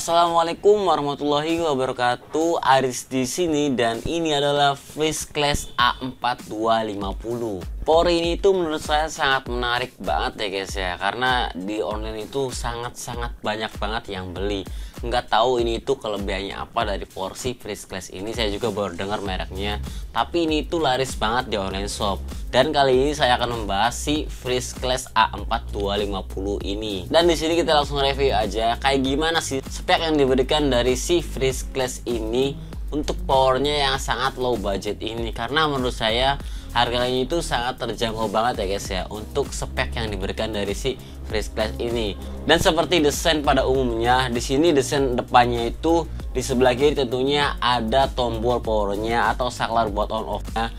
Assalamualaikum warahmatullahi wabarakatuh. Aris di sini dan ini adalah Fresh Class A4250. Power ini itu menurut saya sangat menarik banget ya guys ya, karena di online itu sangat banyak banget yang beli. Nggak tahu ini itu kelebihannya apa dari porsi Fresh Class ini, saya juga baru dengar mereknya. Tapi ini itu laris banget di online shop. Dan kali ini saya akan membahas si Fresh Class A4250 ini. Dan di sini kita langsung review aja kayak gimana sih spek yang diberikan dari si Fresh Class ini untuk powernya yang sangat low budget ini, karena menurut saya harganya itu sangat terjangkau banget ya guys ya untuk spek yang diberikan dari si Fresh Class ini. Dan seperti desain pada umumnya, di sini desain depannya itu di sebelah kiri tentunya ada tombol powernya atau saklar buat on off-nya.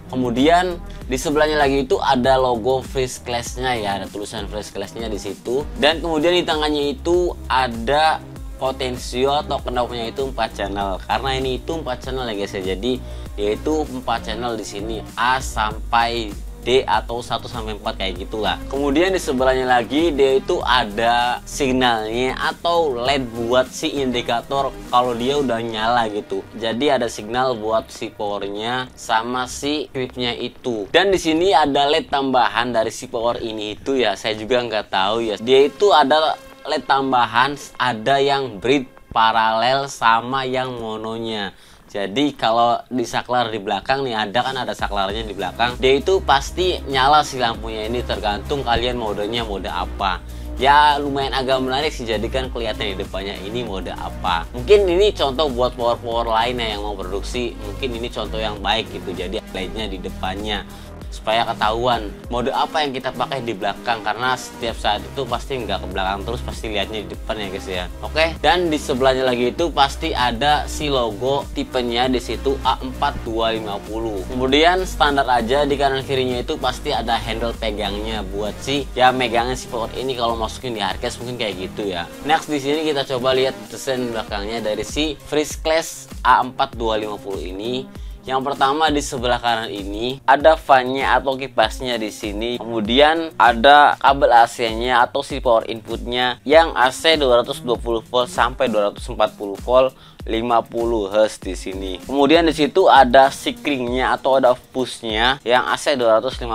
Kemudian di sebelahnya lagi itu ada logo Fresh Class-nya ya, ada tulisan Fresh Class-nya di situ. Dan kemudian di tangannya itu ada potensio atau knopnya itu 4 channel. Karena ini itu 4 channel ya guys ya. Jadi yaitu 4 channel di sini A sampai D atau 1 sampai 4 kayak gitulah. Kemudian di sebelahnya lagi dia itu ada signalnya atau LED buat si indikator kalau dia udah nyala gitu. Jadi ada signal buat si powernya sama si switchnya itu. Dan di sini ada LED tambahan dari si power ini itu ya, saya juga nggak tahu ya. Dia itu ada LED tambahan, ada yang bright, paralel, sama yang mononya. Jadi kalau di saklar di belakang nih ada saklarnya di belakang, dia itu pasti nyala si lampunya ini, tergantung kalian modenya mode apa. Ya lumayan agak menarik sih, jadi kan kelihatan di depannya ini mode apa. Mungkin ini contoh buat power lainnya yang mau produksi, mungkin ini contoh yang baik gitu. Jadi LED-nya di depannya supaya ketahuan mode apa yang kita pakai di belakang, karena setiap saat itu pasti nggak ke belakang terus, pasti lihatnya di depan ya guys ya. Oke, dan di sebelahnya lagi itu pasti ada si logo tipenya di situ A4250. Kemudian standar aja di kanan kirinya itu pasti ada handle pegangnya buat si ya megangin si power ini kalau masukin di hardcase, mungkin kayak gitu ya. Next di sini kita coba lihat desain belakangnya dari si Fresh Class A4250 ini. Yang pertama di sebelah kanan ini ada fan-nya atau kipasnya di sini. Kemudian ada kabel AC-nya atau si power inputnya yang AC 220 volt sampai 240 volt 50 Hz di sini. Kemudian di situ ada sikringnya atau ada pushnya yang AC 250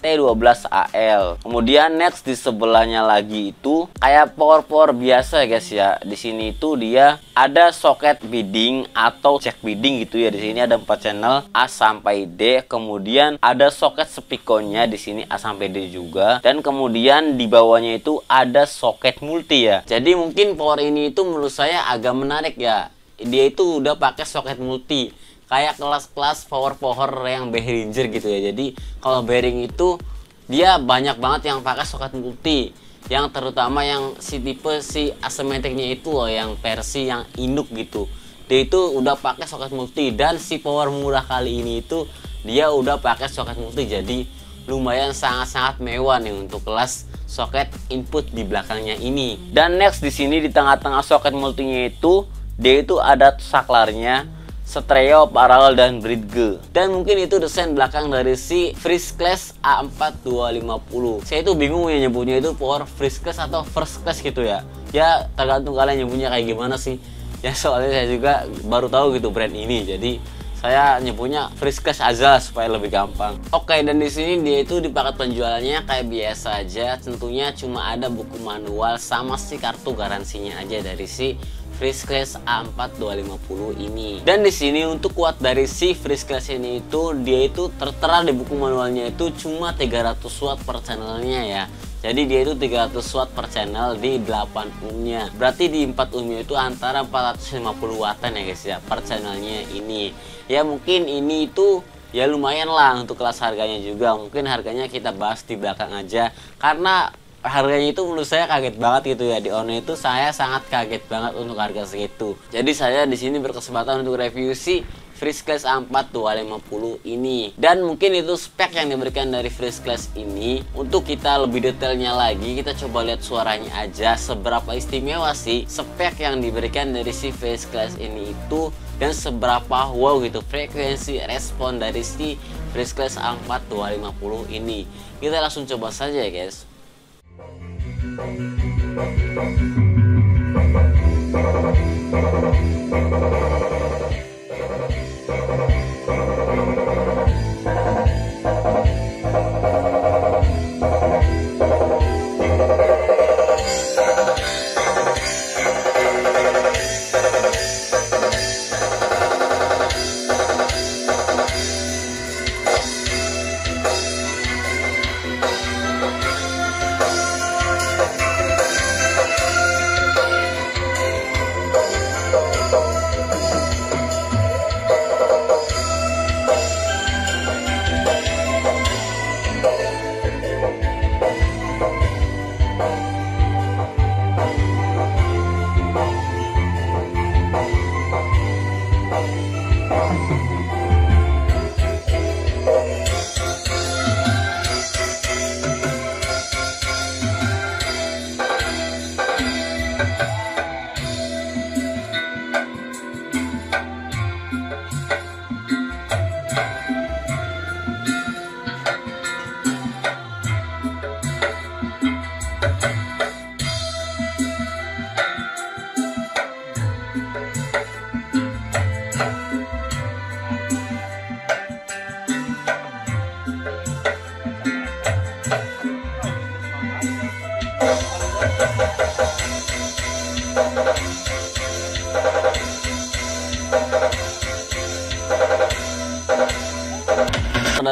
T12AL. Kemudian next di sebelahnya lagi itu kayak power biasa guys ya. Di sini itu dia ada soket bidding atau cek bidding gitu ya. Di sini ada 4 channel A sampai D. Kemudian ada soket speakernya di sini A sampai D juga. Dan kemudian di bawahnya itu ada soket multi ya. Jadi mungkin power ini itu menurut saya agak menarik ya. Dia itu udah pakai soket multi kayak kelas-kelas power yang Behringer gitu ya. Jadi kalau bearing itu dia banyak banget yang pakai soket multi, yang terutama yang si tipe si asymmetric-nya itu loh, yang versi yang induk gitu. Dia itu udah pakai soket multi, dan si power murah kali ini itu dia udah pakai soket multi, jadi lumayan sangat mewah nih untuk kelas soket input di belakangnya ini. Dan next di sini di tengah-tengah soket multinya itu dia itu ada saklarnya, stereo, paralel, dan bridge. Dan mungkin itu desain belakang dari si Fresh Class A4250. Saya itu bingung ya nyebutnya itu power Fresh Class atau First Class gitu ya. Ya tergantung kalian nyebutnya kayak gimana sih. Ya soalnya saya juga baru tahu gitu brand ini. Jadi saya nyebutnya Fresh Class aja supaya lebih gampang. Oke, dan di sini dia itu di paket penjualannya kayak biasa aja. Tentunya cuma ada buku manual sama si kartu garansinya aja dari si Fresh Class A4250 ini. Dan di sini untuk kuat dari si Fresh Class ini itu dia itu tertera di buku manualnya itu cuma 300 watt per channelnya ya. Jadi dia itu 300 watt per channel di 8 ohmnya. Berarti di 4 ohmnya itu antara 450 wattan ya guys ya per channelnya ini. Ya mungkin ini itu ya lumayan lah untuk kelas harganya juga. Mungkin harganya kita bahas di belakang aja, karena harganya itu menurut saya kaget banget gitu ya. Di online itu saya sangat kaget banget untuk harga segitu. Jadi saya di sini berkesempatan untuk review si Fresh Class A4250 ini. Dan mungkin itu spek yang diberikan dari Fresh Class ini. Untuk kita lebih detailnya lagi, kita coba lihat suaranya aja seberapa istimewa sih spek yang diberikan dari si Fresh Class ini itu, dan seberapa wow gitu frekuensi respon dari si Fresh Class A4250 ini. Kita langsung coba saja ya guys.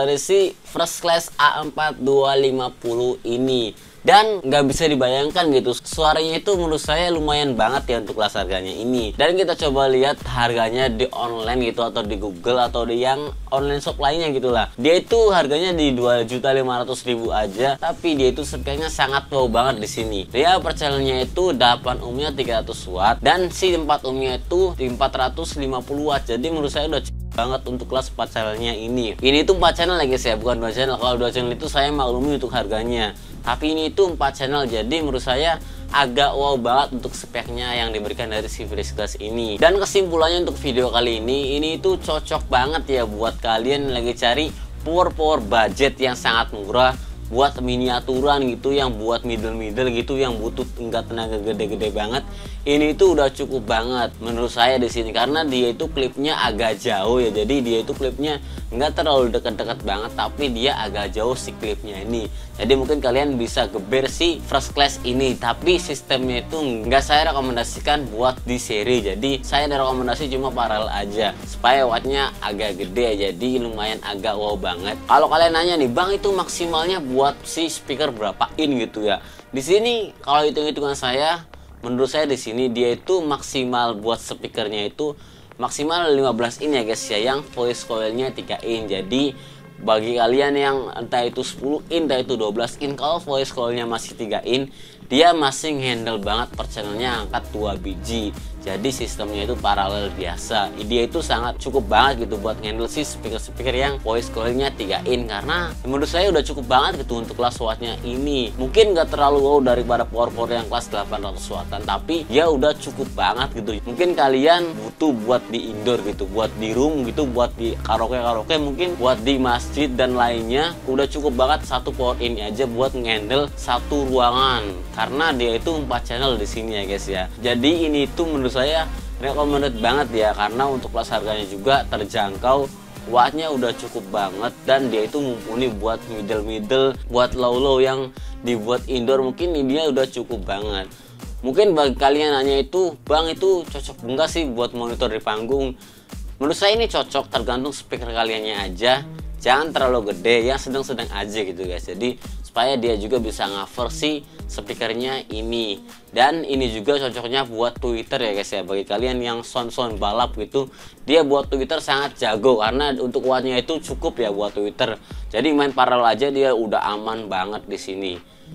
dari si First Class A4 250 ini. Dan nggak bisa dibayangkan gitu, suaranya itu menurut saya lumayan banget ya untuk kelas harganya ini. Dan kita coba lihat harganya di online gitu, atau di Google, atau di yang online shop lainnya gitulah. Dia itu harganya di 2.500.000 aja, tapi dia itu speakernya sangat wow banget di sini. Dia per channelnya itu 8 ohmnya 300 watt, dan si 4 ohmnya itu 450 watt. Jadi menurut saya udah banget untuk kelas 4 channelnya ini. Ini tuh 4 channel ya guys ya, bukan 2 channel. Kalau 2 channel itu saya maklumi untuk harganya, tapi ini itu 4 channel. Jadi menurut saya agak wow banget untuk speknya yang diberikan dari si First Class ini. Dan kesimpulannya untuk video kali ini itu cocok banget ya buat kalian lagi cari power budget yang sangat murah, buat miniaturan gitu, yang buat middle gitu, yang butuh enggak tenaga gede-gede banget. Ini itu udah cukup banget menurut saya di sini, karena dia itu klipnya agak jauh ya. Jadi dia itu klipnya nggak terlalu dekat-dekat banget, tapi dia agak jauh si klipnya ini. Jadi mungkin kalian bisa geber si First Class ini, tapi sistemnya itu nggak saya rekomendasikan buat di seri. Jadi saya ada rekomendasi cuma paralel aja, supaya wattnya agak gede, jadi lumayan agak wow banget. Kalau kalian nanya nih, bang itu maksimalnya buat si speaker berapa in gitu ya? Di sini kalau hitung-hitungan saya, menurut saya di sini dia itu maksimal buat speakernya itu maksimal 15 in ya guys ya, yang voice coilnya 3 in. Jadi bagi kalian yang entah itu 10 in, entah itu 12 in, kalau voice coilnya masih 3 in, dia masih handle banget per channelnya angkat 2 biji. Jadi sistemnya itu paralel biasa. Dia itu sangat cukup banget gitu buat handle si speaker yang voice coilnya 3 in, karena menurut saya udah cukup banget gitu untuk kelas wattnya ini. Mungkin gak terlalu wow daripada power yang kelas 800 wattan, tapi ya udah cukup banget gitu. Mungkin kalian butuh buat di indoor gitu, buat di room gitu, buat di karaoke, mungkin buat di masjid dan lainnya, udah cukup banget satu power ini aja buat ngehandle satu ruangan, karena dia itu 4 channel di sini ya guys ya. Jadi ini tuh menurut saya recommended banget ya, karena untuk kelas harganya juga terjangkau, wattnya udah cukup banget, dan dia itu mumpuni buat middle, buat low yang dibuat indoor. Mungkin ini dia udah cukup banget. Mungkin bagi kalian nanya itu, bang itu cocok enggak sih buat monitor di panggung? Menurut saya ini cocok, tergantung speaker kaliannya aja. Jangan terlalu gede, ya sedang-sedang aja gitu guys. Jadi supaya dia juga bisa cover si speakernya ini. Dan ini juga cocoknya buat Twitter ya guys ya, bagi kalian yang sound balap gitu, dia buat Twitter sangat jago, karena untuk wattnya itu cukup ya buat Twitter. Jadi main paralel aja dia udah aman banget di sini.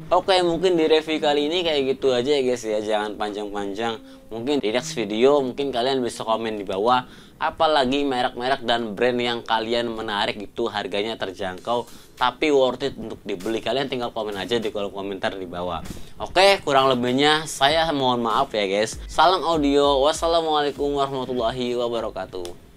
Oke, mungkin di review kali ini kayak gitu aja ya guys ya, jangan panjang-panjang. Mungkin di next video mungkin kalian bisa komen di bawah apalagi merek-merek dan brand yang kalian menarik gitu, harganya terjangkau tapi worth it untuk dibeli. Kalian tinggal komen aja di kolom komentar di bawah. Oke, kurang lebihnya saya mohon maaf ya guys. Salam audio, wassalamualaikum warahmatullahi wabarakatuh.